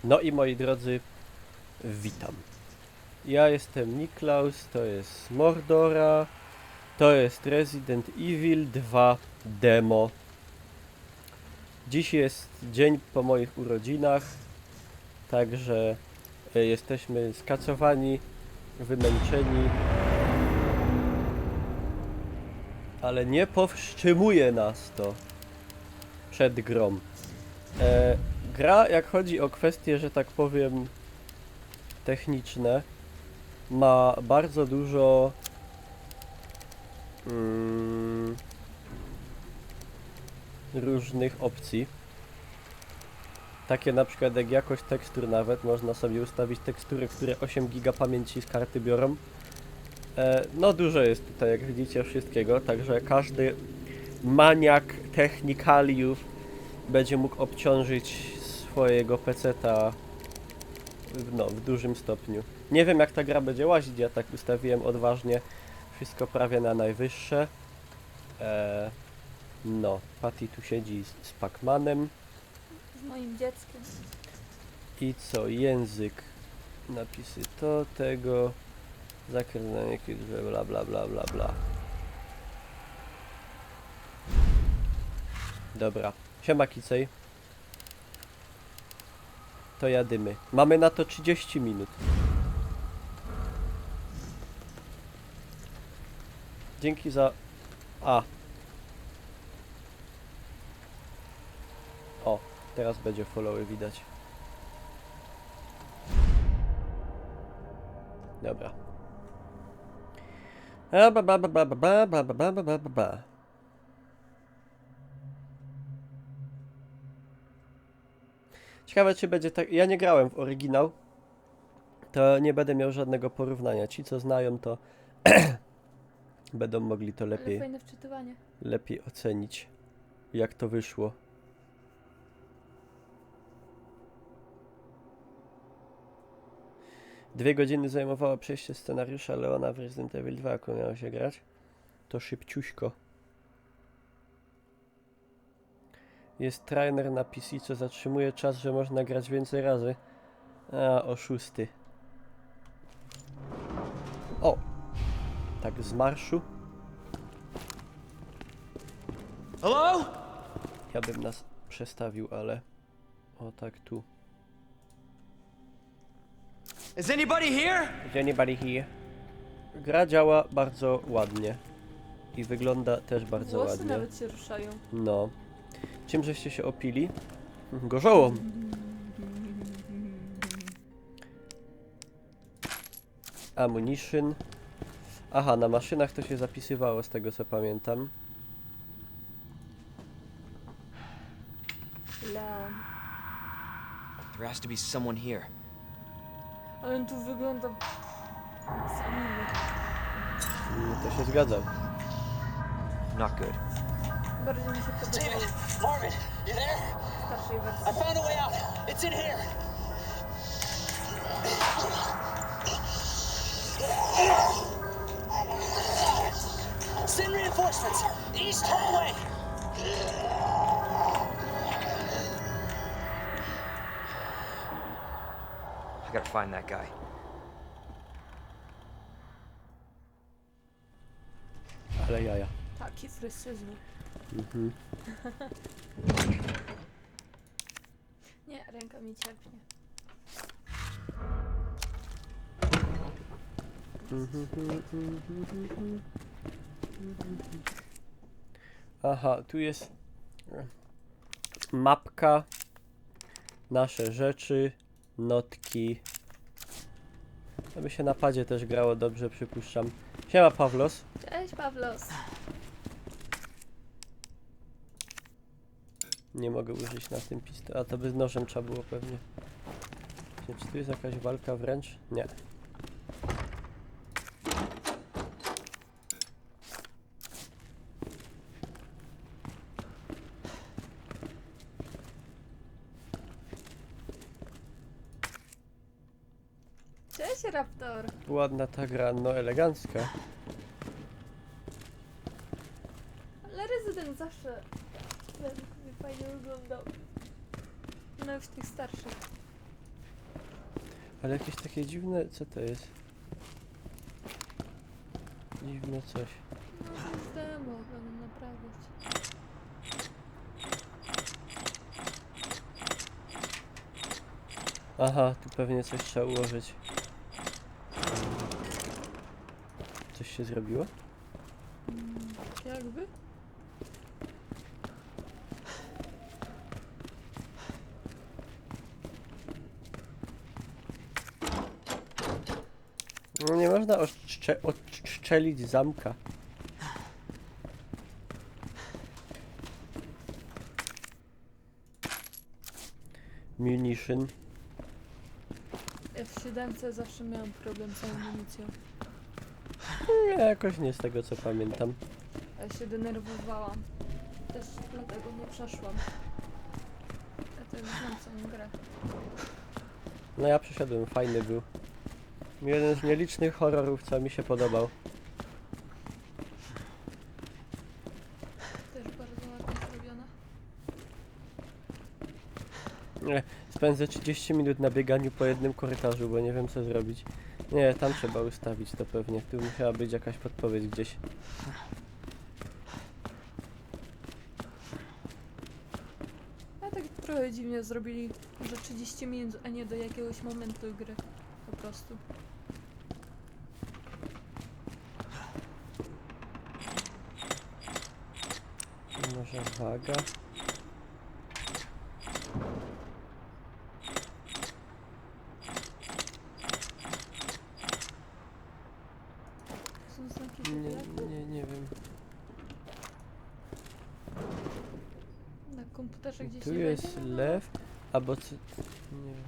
No i moi drodzy, witam. Ja jestem Niklaus, to jest Mordora, to jest Resident Evil 2 demo. Dziś jest dzień po moich urodzinach, także jesteśmy skacowani, wymęczeni, ale nie powstrzymuje nas to przed grą. Gra, jak chodzi o kwestie, że tak powiem, techniczne, ma bardzo dużo różnych opcji. Takie na przykład jak jakość tekstur nawet, można sobie ustawić tekstury, które 8 GB pamięci z karty biorą. No dużo jest tutaj, jak widzicie, wszystkiego, także każdy maniak technikaliów będzie mógł obciążyć swojego peceta w dużym stopniu. Nie wiem, jak ta gra będzie łazić, ja tak ustawiłem odważnie wszystko prawie na najwyższe. No, Patty tu siedzi z Pac-Manem. Z moim dzieckiem. I co? Język. Napisy to, tego. Zakręcanie, bla bla bla bla bla. Dobra. Siema Kicej. To jadymy. Mamy na to 30 minut. Dzięki za... A. O, teraz będzie followy widać. Dobra. Ciekawe, czy będzie tak... Ja nie grałem w oryginał. To nie będę miał żadnego porównania. Ci, co znają, to będą mogli to Ale lepiej, fajne wczytywanie. lepiej ocenić, jak to wyszło. Dwie godziny zajmowało przejście scenariusza Leona w Resident Evil 2, jak miało się grać. To szybciuśko. Jest trainer na PC, co zatrzymuje czas, że można grać więcej razy. A, oszusty. O! Tak z marszu. Hello? Ja bym nas przestawił, ale... O, tak tu. Is anybody here? Is anybody here? Gra działa bardzo ładnie. I wygląda też bardzo Włosy ładnie. nawet się ruszają. No. Czym żeście się opili? Gorzołą. Ammunition. Aha, na maszynach to się zapisywało, z tego co pamiętam. Leon. There has to be someone here. Ale on tu wygląda... z anime. To się zgadza. Not good. Bardziej mi się podobało Marvin, you there? w starszej I wersji. found a way out. It's in here. Send reinforcements. East, turn away. I gotta find that guy. Ale jaja. Taki fryzyzm. Mhm. Nie, ręka mi cierpnie. Aha, tu jest mapka, nasze rzeczy, notki. Aby się na padzie też grało dobrze, przypuszczam. Siema Pawlos. Cześć, Pawlos. Nie mogę użyć na tym pistolecie. A to by z nożem trzeba było pewnie. Czy tu jest jakaś walka wręcz? Nie. Cześć, Raptor. Ładna ta gra, no elegancka. Ale Resident zawsze według mnie fajnie wyglądał. No już tych starszych. Ale jakieś takie dziwne... Co to jest? Dziwne coś. No to jest demo, będę naprawiać. Aha, tu pewnie coś trzeba ułożyć. Coś się zrobiło? Jakby? No nie można odszczelić zamka. Munition. Ja w 7 zawsze miałam problem z amunicją. Nie, jakoś nie z tego co pamiętam. Ja się denerwowałam. Też dlatego nie przeszłam. Dlatego znam całą grę. No ja przeszedłem, fajny był. Jeden z nielicznych horrorów, co mi się podobał. Też bardzo ładnie zrobiona. Nie, spędzę 30 minut na bieganiu po jednym korytarzu, bo nie wiem co zrobić. Nie, tam trzeba ustawić to pewnie. Tu musiała być jakaś podpowiedź gdzieś. A tak trochę dziwnie zrobili, że 30 minut, a nie do jakiegoś momentu gry. Po prostu. Może waga? Są znaki Nie, zodiaku? nie wiem. Na komputerze gdzieś Tu nie jest będzie? lew, albo co... Nie wiem.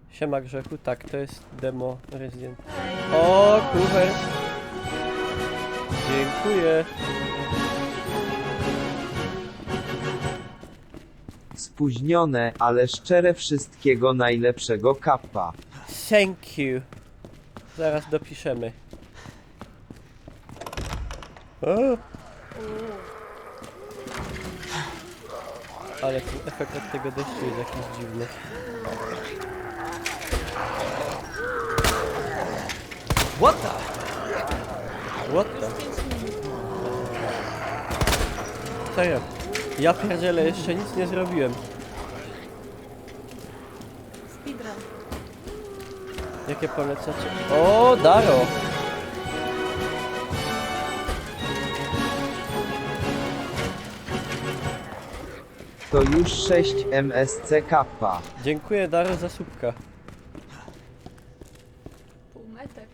Siema Grzechu, tak, to jest demo Resident. O, kuwer! Dziękuję! Spóźnione, ale szczere wszystkiego najlepszego kappa. Thank you! Zaraz dopiszemy. O, ale ten efekt od tego deszczu jest jakiś dziwny. What the? What the? 5 minut. Serio? Ja pierdzielę, jeszcze nic nie zrobiłem. Speedrun. Jakie polecacie? O, Daro! To już 6 MSC kappa. Dziękuję Daro za słupka. Półmetek.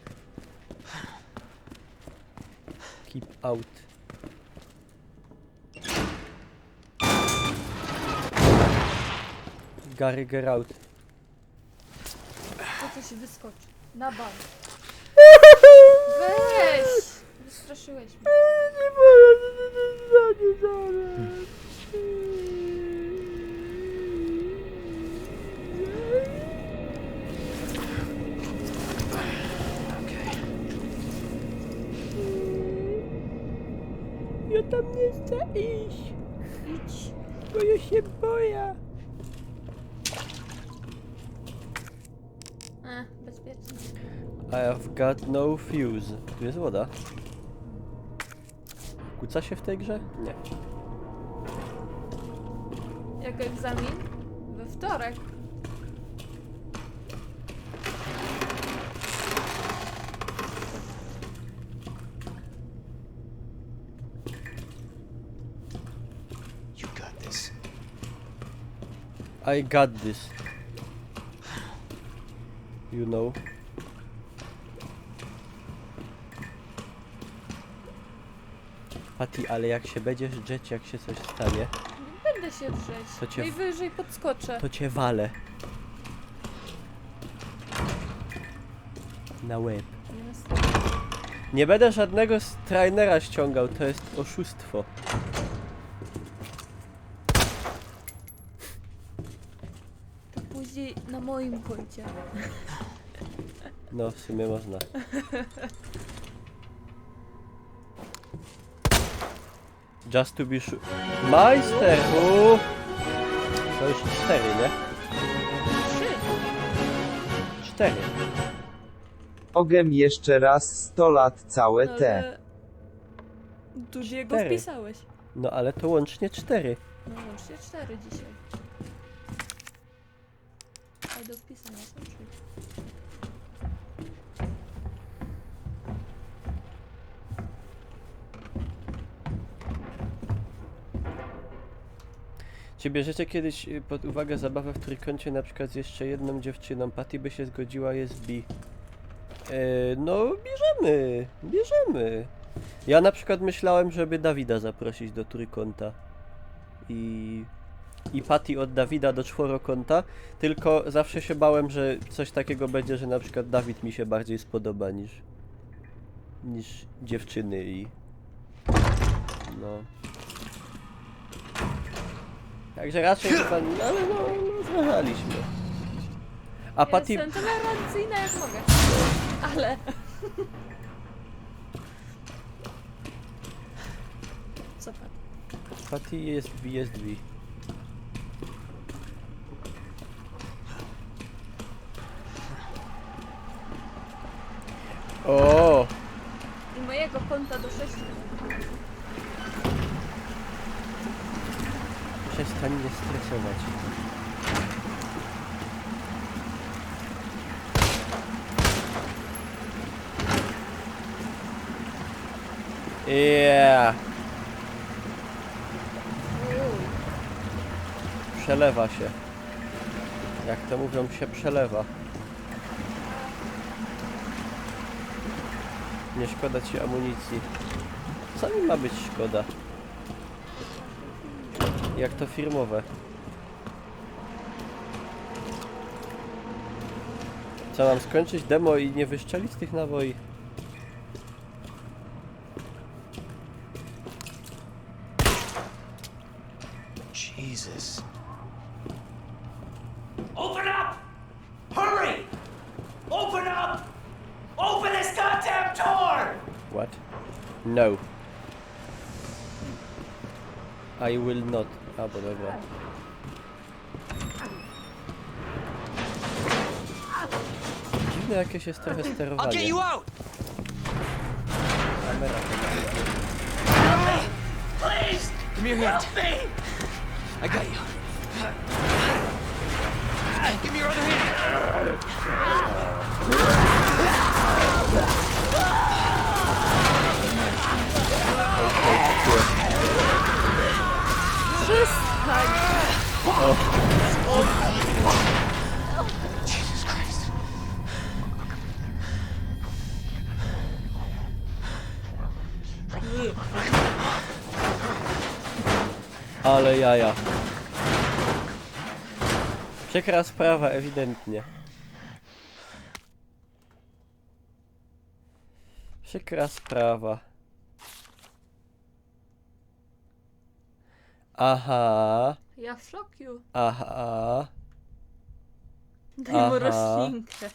Keep out. Gary, get out. To coś wyskoczy. Na bank. Weź! Wystraszyłeś mnie. Ja tam nie chcę iść, Idź. bo ja się boję. Bezpiecznie. I have got no fuse. Tu jest woda. Kłóca się w tej grze? Nie. Jak egzamin? We wtorek. You got this. I got this. You know. Patty, ale jak się będziesz drzeć, jak się coś stanie, Nie będę się drzeć. To cię w- Najwyżej podskoczę. to cię walę. Na łeb. Jasne. Nie będę żadnego z trainera ściągał, to jest oszustwo. To później na moim koncie. No, w sumie można. Just to be sure. Majster! To już 4, nie? 3. 4. Ogem jeszcze raz 100 lat całe te. Ale... Drugiego 4. wpisałeś. No ale to łącznie 4. No łącznie 4 dzisiaj. A do wpisania są 3. Czy bierzecie kiedyś pod uwagę zabawę w trójkącie na przykład z jeszcze jedną dziewczyną? Patty by się zgodziła, jest bi. No bierzemy. Ja na przykład myślałem, żeby Dawida zaprosić do trójkąta. I Patty od Dawida do czworokąta, tylko zawsze się bałem, że coś takiego będzie, że na przykład Dawid mi się bardziej spodoba niż dziewczyny i... No... Także raczej chyba, ale no, zważaliśmy. A Patty... Jestem tolerancyjna jak mogę. Ale... Co pan? Patty jest B. O! I mojego konta do 6. Przestań mnie stresować. Yeah. Przelewa się. Jak to mówią, się przelewa. Nie szkoda ci amunicji. Co mi ma być szkoda? Jak to firmowe. Co, mam skończyć demo i nie wyszczelić tych naboi? Jesus. Open up! Hurry! Open up! Open this goddamn door! What? No. I will not. A, bo dobra. Dziwne jakieś jest trochę I'll get sterowanie. you out! Kamera to Please! Give me your hand. Help me! I got you. Give me your other hand. Przestań! Jesus Christ. Ale jaja. Przykra sprawa, ewidentnie. Przykra sprawa. Aha, Ja w szoku. aha. Daj mu Aha. roślinkę.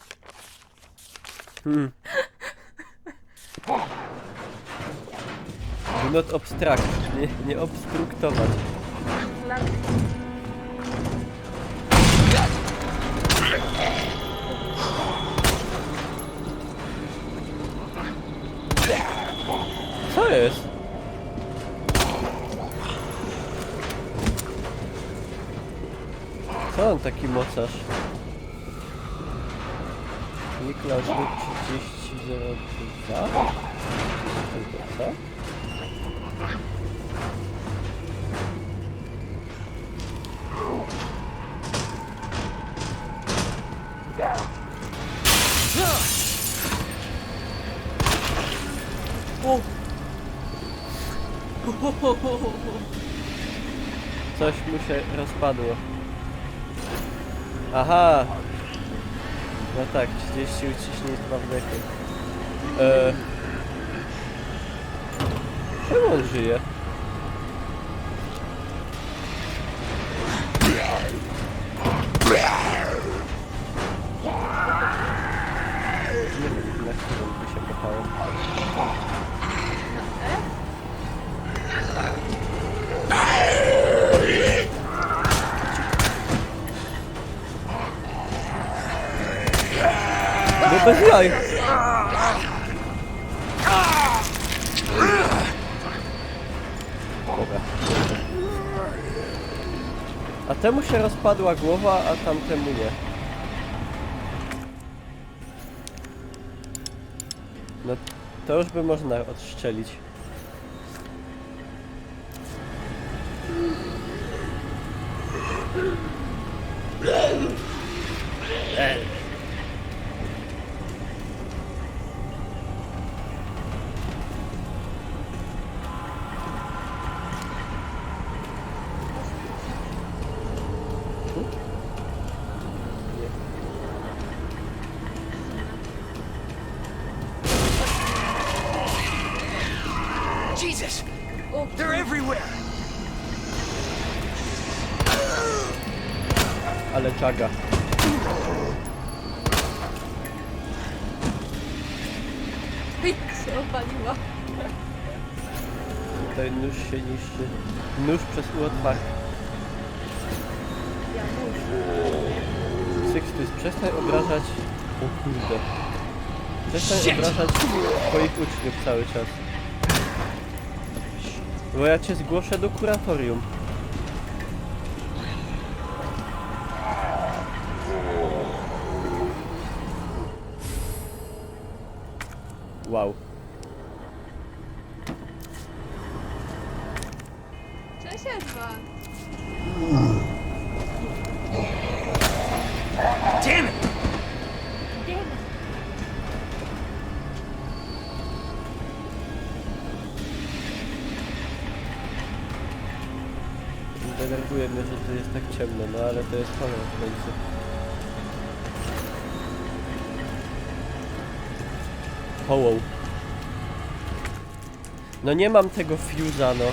Do not obstruct. Nie obstruktować. Co jest? Co on taki mocarz? Niklaus Lud 3002? Co? Coś mu się rozpadło. Aha! No tak, 30 uciśnięć dwa wdechy. Czemu on żyje? Nie wiem, na którym by się kochało. Bez jaj! Dobra. A temu się rozpadła głowa, a tamtemu nie. No to już by można odstrzelić. Jesus! O, They're everywhere! Ale czaga. hej, się opaliła. Tutaj nóż się niszczy. Nóż przez otwar. Ja muszę. Sixtus, przestań obrażać... O kurde. Przestań obrażać swoich uczniów cały czas. Bo ja cię zgłoszę do kuratorium. Wow. Cześć, Edward. Damn it! Denerwuje mnie, że to jest tak ciemno, no ale to jest horror w końcu. Hołą. No nie mam tego fuse'a, no.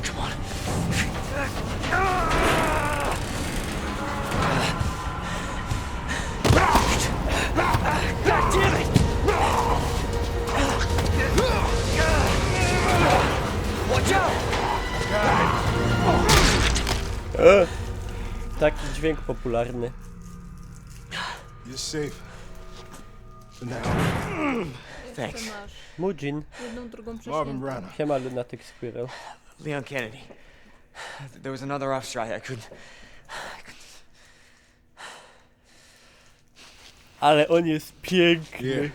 Come on. God damn it! Watch out! Taki dźwięk popularny. You're safe. For now. Thanks. Jeszcze masz Mujin. jedną, drugą Marvin prześniętą. Branagh. Siema Lunatic Squirrel. Leon Kennedy. There was another officer I couldn't... Ale on jest piękny. Yeah.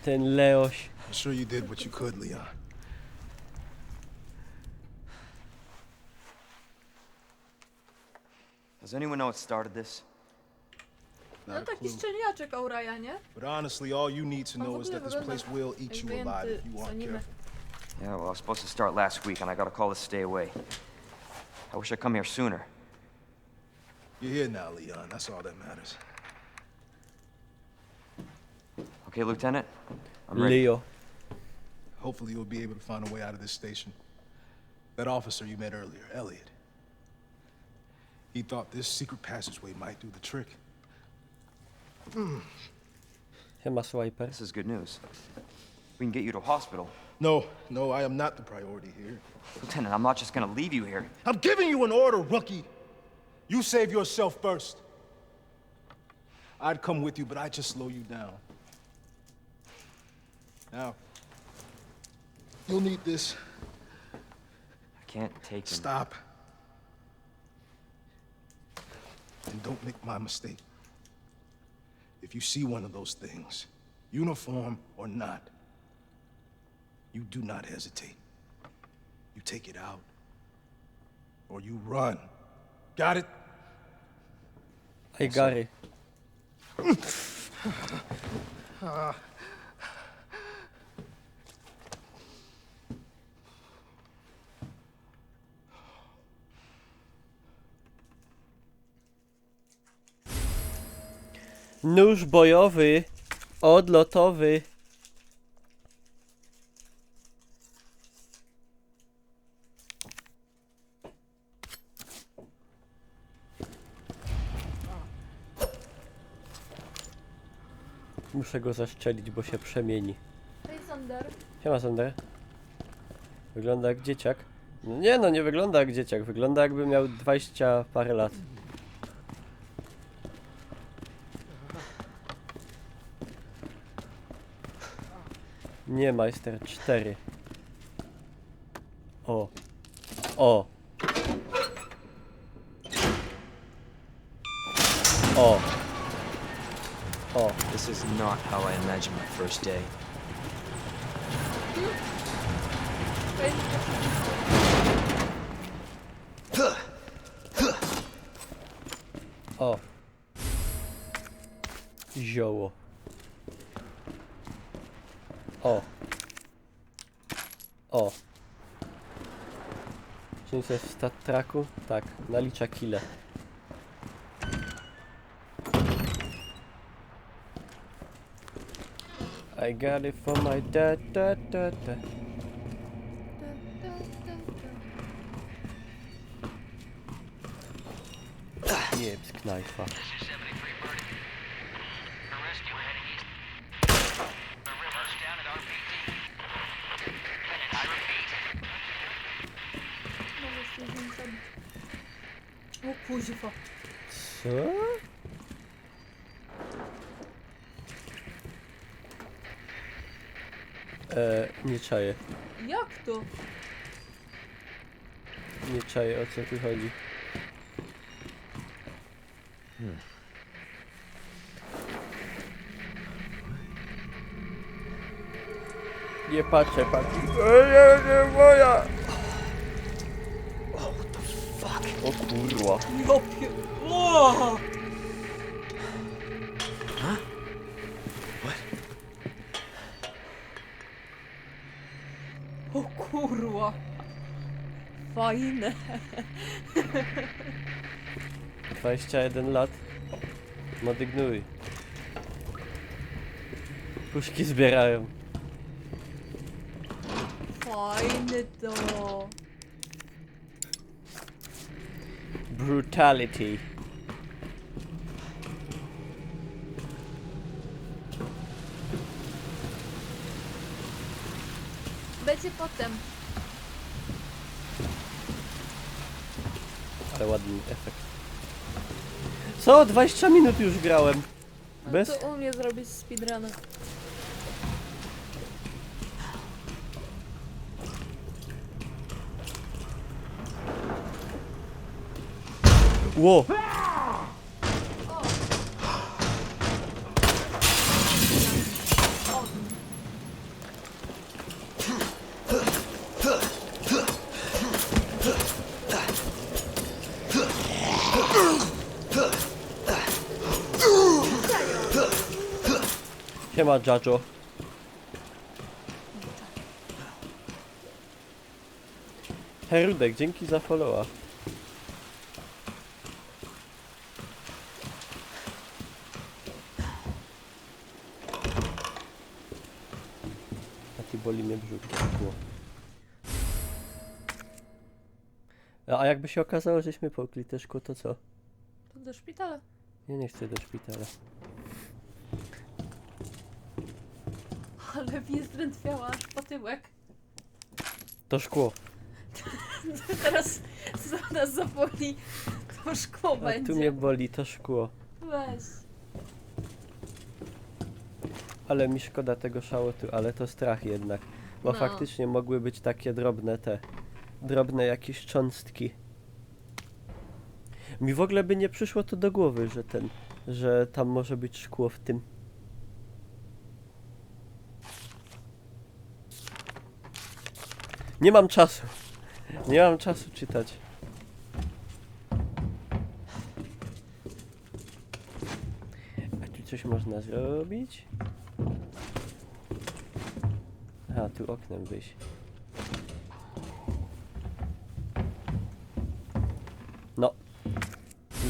Ten Leoś. I'm sure you did what you could, Leon. Does anyone know what started this? No Not a taki clue. szczeniaczek Auraya, nie? But honestly, all you need to On w know is ogóle that this wygląda place will eat jak you alive wyjęty if you z aren't anime. careful. Yeah, well, I was supposed to start last week, and I got a call to stay away. I wish I'd come here sooner. You're here now, Leon. That's all that matters. Okay, Lieutenant? I'm ready. Leo. Hopefully, you'll be able to find a way out of this station. That officer you met earlier, Elliot. He thought this secret passageway might do the trick. Siema Swiper. This is good news. We can get you to a hospital. No, I am not the priority here. Lieutenant, I'm not just gonna leave you here. I'm giving you an order, rookie. You save yourself first. I'd come with you, but I'd just slow you down. Now, you'll need this. I can't take him. Stop. And don't make my mistake. If you see one of those things, uniform or not, you do not hesitate. You take it out, or you run. Got it? Ej Gary. Nóż bojowy, odlotowy. Muszę go zaszczelić, bo się przemieni. Hej, Sander. Siema Sander. Wygląda jak dzieciak. No nie no, nie wygląda jak dzieciak, wygląda jakby miał 20 parę lat. Nie, majster, 4. O. O. O. O. This is not how I imagined my first day. O. Zioło. O. O. Czy nic jest w stat tracku? Tak, nalicza kile. I got it for my dad, dad, dad, dad. Jebs knajfa. O kuźwa. Co? Nie czaję. Jak to? Nie czaję, o co tu chodzi. Nie patrzę, patrzę. Nie, moja! O kurwa. Jopie. O! O kurwa. Fajne. 21 lat. No dygnuj. Puszki zbierają. Fajne to. Brutality. Będzie potem. Ale ładny efekt. Co? 20 minut już grałem. No Bez? to umie zrobić speedruna. Ło! Siema, Jajo. Hej, Rudek, dzięki za followa. A ty boli mnie brzuch. Było. A jakby się okazało, żeśmy połkli te szkło, to co? To do szpitala. Ja nie chcę do szpitala. Ale mi zdrętwiała aż po tyłek. To szkło. Teraz nas zaboli. To szkło A będzie. tu mnie boli to szkło. Weź. Ale mi szkoda tego szałotu, ale to strach jednak. Bo No. faktycznie mogły być takie drobne drobne jakieś cząstki. Mi w ogóle by nie przyszło to do głowy, że tam może być szkło w tym. Nie mam czasu. Nie mam czasu czytać. A tu coś można zrobić? A, tu oknem wyjść. No.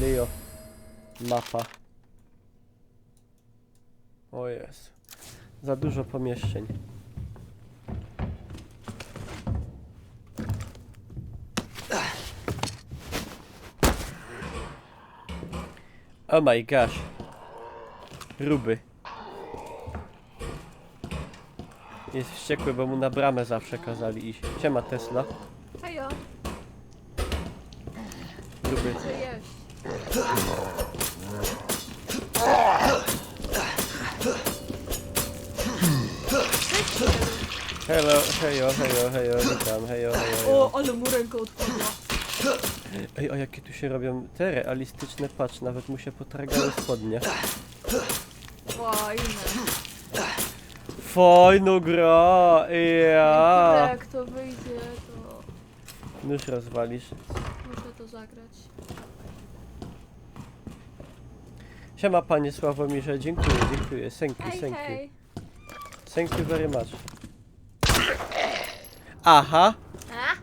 Leo. Mapa. O jest. Za dużo pomieszczeń. Oh my gosh. Ruby. Jest wściekły, bo mu na bramę zawsze kazali iść. Siema Tesla. Hejo. Hello, hejo, witam, hejo. O, ale mu ręka odpadła. Ej, a jakie tu się robią te realistyczne, patrz, nawet mu się potargały spodnie. Fajne. Fajno gra, Kurde, ja. jak to wyjdzie, to Nóż rozwalisz. muszę to zagrać. Siema panie Sławomirze, dziękuję. Thank you. Hej. Thank you very much. Aha, A?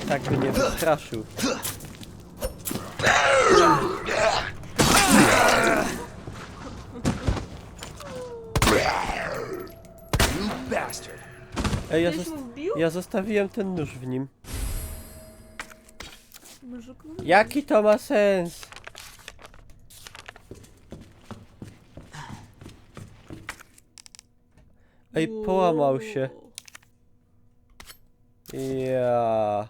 tak by nie wystraszył. You bastard! Ej, Ktoś mu wbił? ja zostawiłem ten nóż w nim. Może kurwa. Jaki to ma sens? Ej, połamał się. Ja.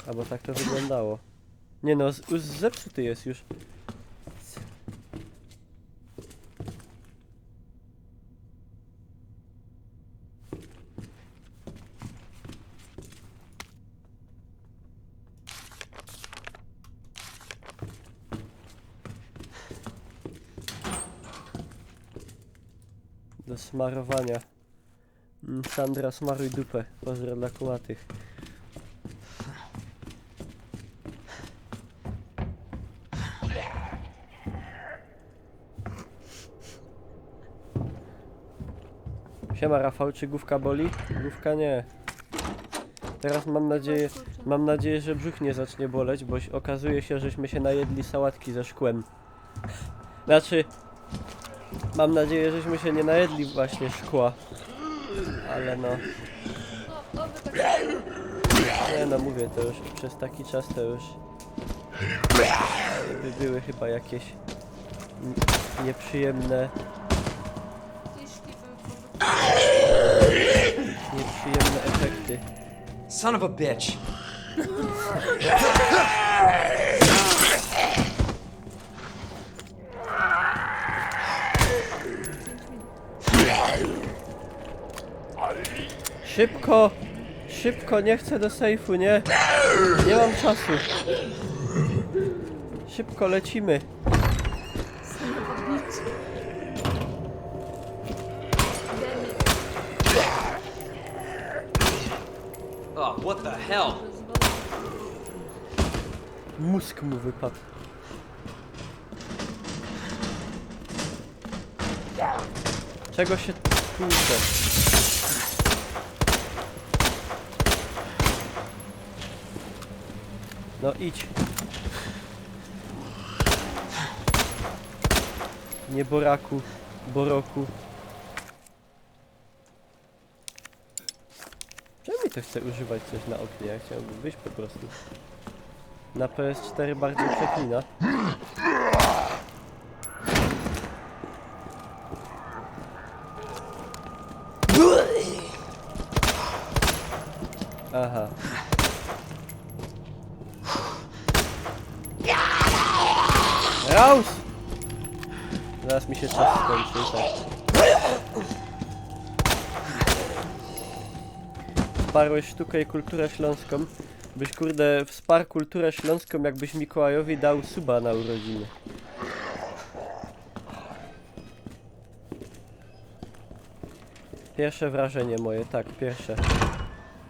Albo tak to wyglądało. Nie no, zepsuty jest już. Do smarowania. Sandra, smaruj dupę. Pozdro dla kumatych. Siema Rafał, czy główka boli? Główka nie. Teraz mam nadzieję, że brzuch nie zacznie boleć, bo okazuje się, żeśmy się najedli sałatki ze szkłem. Znaczy, mam nadzieję, żeśmy się nie najedli właśnie szkła. Ale no, No, oby tak. nie no mówię, to już przez taki czas to już by były chyba jakieś nieprzyjemne efekty. Son of a bitch. Szybko! Szybko, nie chcę do sejfu, nie? Nie mam czasu. Szybko, lecimy. Oh, what the hell? Mózg mu wypadł. Czego się tłucze? No idź. Nie boraku, boroku. Czemu mi to chce używać coś na oknie? Ja chciałbym wyjść po prostu. Na PS4 bardziej przeklina. Aha. Raus! Zaraz mi się czas skończy, tak. Wsparłeś sztukę i kulturę śląską. Byś kurde wsparł kulturę śląską, jakbyś Mikołajowi dał suba na urodziny. Pierwsze wrażenie moje, tak, pierwsze.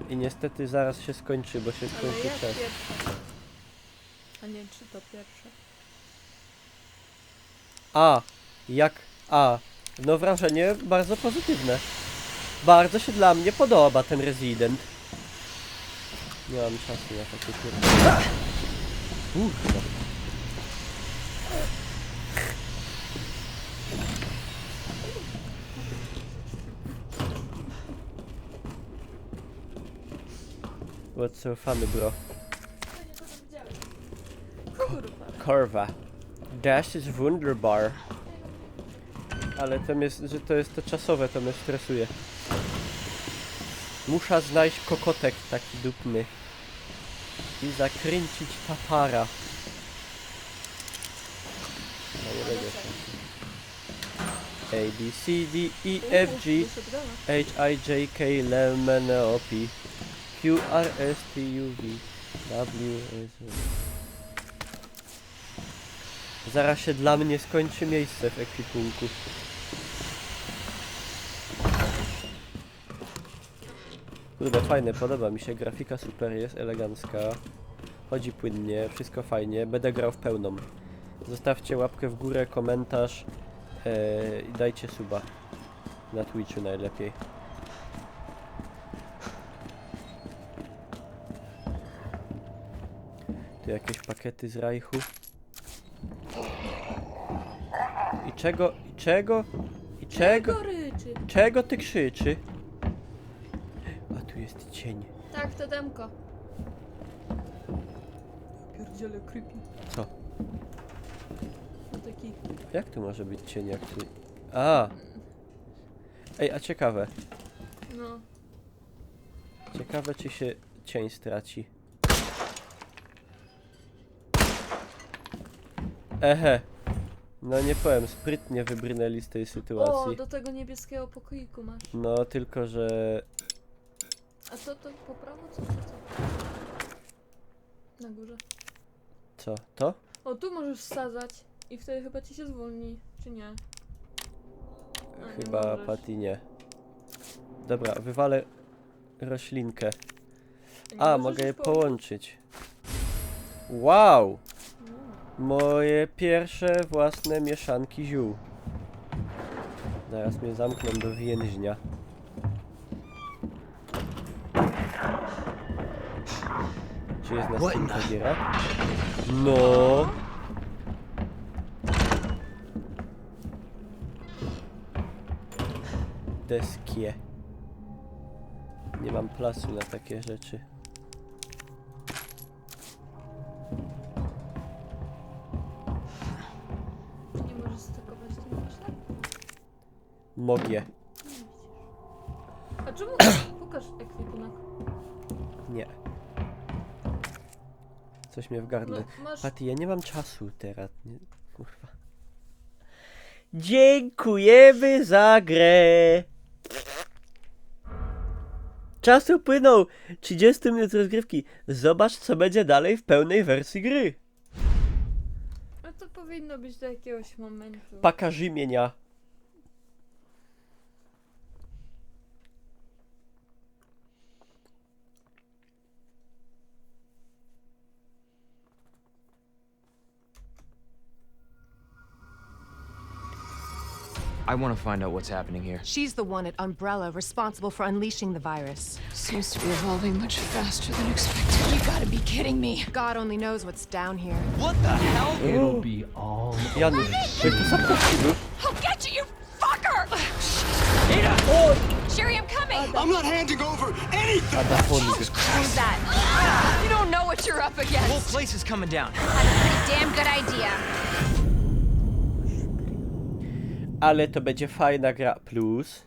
I niestety zaraz się skończy, bo się Ale skończy jak czas. pierwsze? A nie, czy to pierwsze? No wrażenie bardzo pozytywne. Bardzo się dla mnie podoba ten Resident. Nie mam czasu na takie kurde. Kurwa. What's so funny, bro? Kurwa. Kurwa. Das ist wunderbar. Ale to mnie, że to jest to czasowe, to mnie stresuje. Muszę znaleźć kokotek taki dupny. I zakręcić tatara. A, B, C, D, E, F, G, H, I, J, K, L, M, N, O, P, Q, R, S, T, U, V, W, S, Zaraz się dla mnie skończy miejsce w ekwipunku. Kurde, fajne, podoba mi się, grafika super jest, elegancka. Chodzi płynnie, wszystko fajnie, będę grał w pełną. Zostawcie łapkę w górę, komentarz i dajcie suba. Na Twitchu najlepiej. Tu jakieś pakiety z Reichu. I czego? I czego? I czego? Goryczy. Czego ty krzyczy? A tu jest cień. Tak, to demko. Pierdziele creepy. Co? No taki... Jak tu może być cień, jak tu... A! Ej, a ciekawe. No. Ciekawe, czy się cień straci. Ehe. No nie powiem, sprytnie wybrnęli z tej O, sytuacji. do tego niebieskiego pokoiku masz. No, tylko że... A co to po prawo? Co? Na górze. Co? To? O, tu możesz wsadzać i wtedy chyba ci się zwolni, czy nie? A, nie Chyba możesz. Patty nie. Dobra, wywalę roślinkę. Nie A, możesz mogę je już połączyć. połączyć. Wow! Moje pierwsze własne mieszanki ziół. Zaraz mnie zamkną do więźnia. Czy jest następna giera? No. Deskie. Nie mam placu na takie rzeczy. Nie możesz stakować tym myślę? Mogę. A czemu? Pokaż ekwipunek. Nie. Coś mnie w gardle. No, masz... Patty, ja nie mam czasu teraz. Nie, kurwa. Dziękujemy za grę. Czas upłynął. 30 minut rozgrywki. Zobacz, co będzie dalej w pełnej wersji gry. No to powinno być do jakiegoś momentu. Paka Rzymienia. I want to find out what's happening here. She's the one at Umbrella responsible for unleashing the virus. Seems to be evolving much faster than expected. You gotta be kidding me. God only knows what's down here. What the hell? Janusz, czy to zaprosił? I'll get you, you fucker! Sherry, I'm coming! I'm not handing over anything! Adafonik. Who's that? You don't know what you're up The against. whole place is coming down. Had a pretty damn good idea. Ale to będzie fajna gra plus.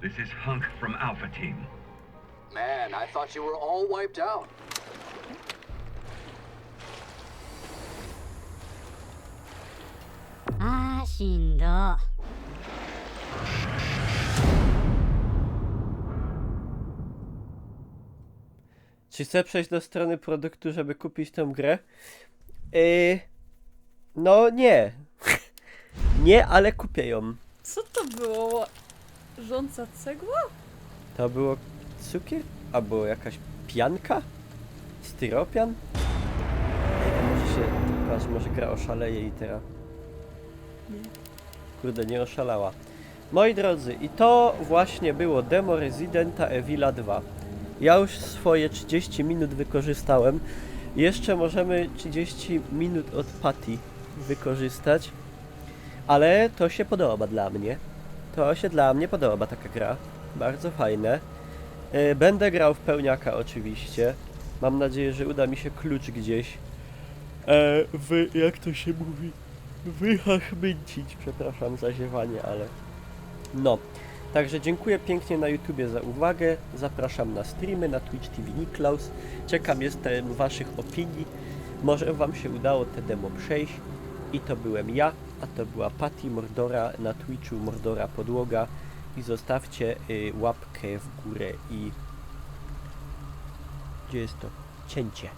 This is Hunk from Alpha Team. Man, I thought you were all wiped out. Czy chcę przejść do strony produktu, żeby kupić tę grę? No nie. Nie, ale kupię ją. Co to było? Rządza cegła? To było cukier? Albo jakaś pianka? Styropian? Może gra oszaleje i teraz. Kurde, nie oszalała. Moi drodzy, i to właśnie było demo Residenta Evila 2. Ja już swoje 30 minut wykorzystałem. Jeszcze możemy 30 minut od Patty wykorzystać. Ale to się podoba dla mnie. To się dla mnie podoba taka gra. Bardzo fajne. Będę grał w pełniaka oczywiście. Mam nadzieję, że uda mi się klucz gdzieś jak to się mówi? Wychachmycić. Przepraszam za ziewanie, ale... No. Także dziękuję pięknie na YouTubie za uwagę. Zapraszam na streamy, na Twitch TV Niklaus. Ciekaw jestem waszych opinii. Może wam się udało te demo przejść. I to byłem ja, a to była Patty Mordora na Twitchu Mordora Podłoga. I zostawcie łapkę w górę i... Gdzie jest to? Cięcie.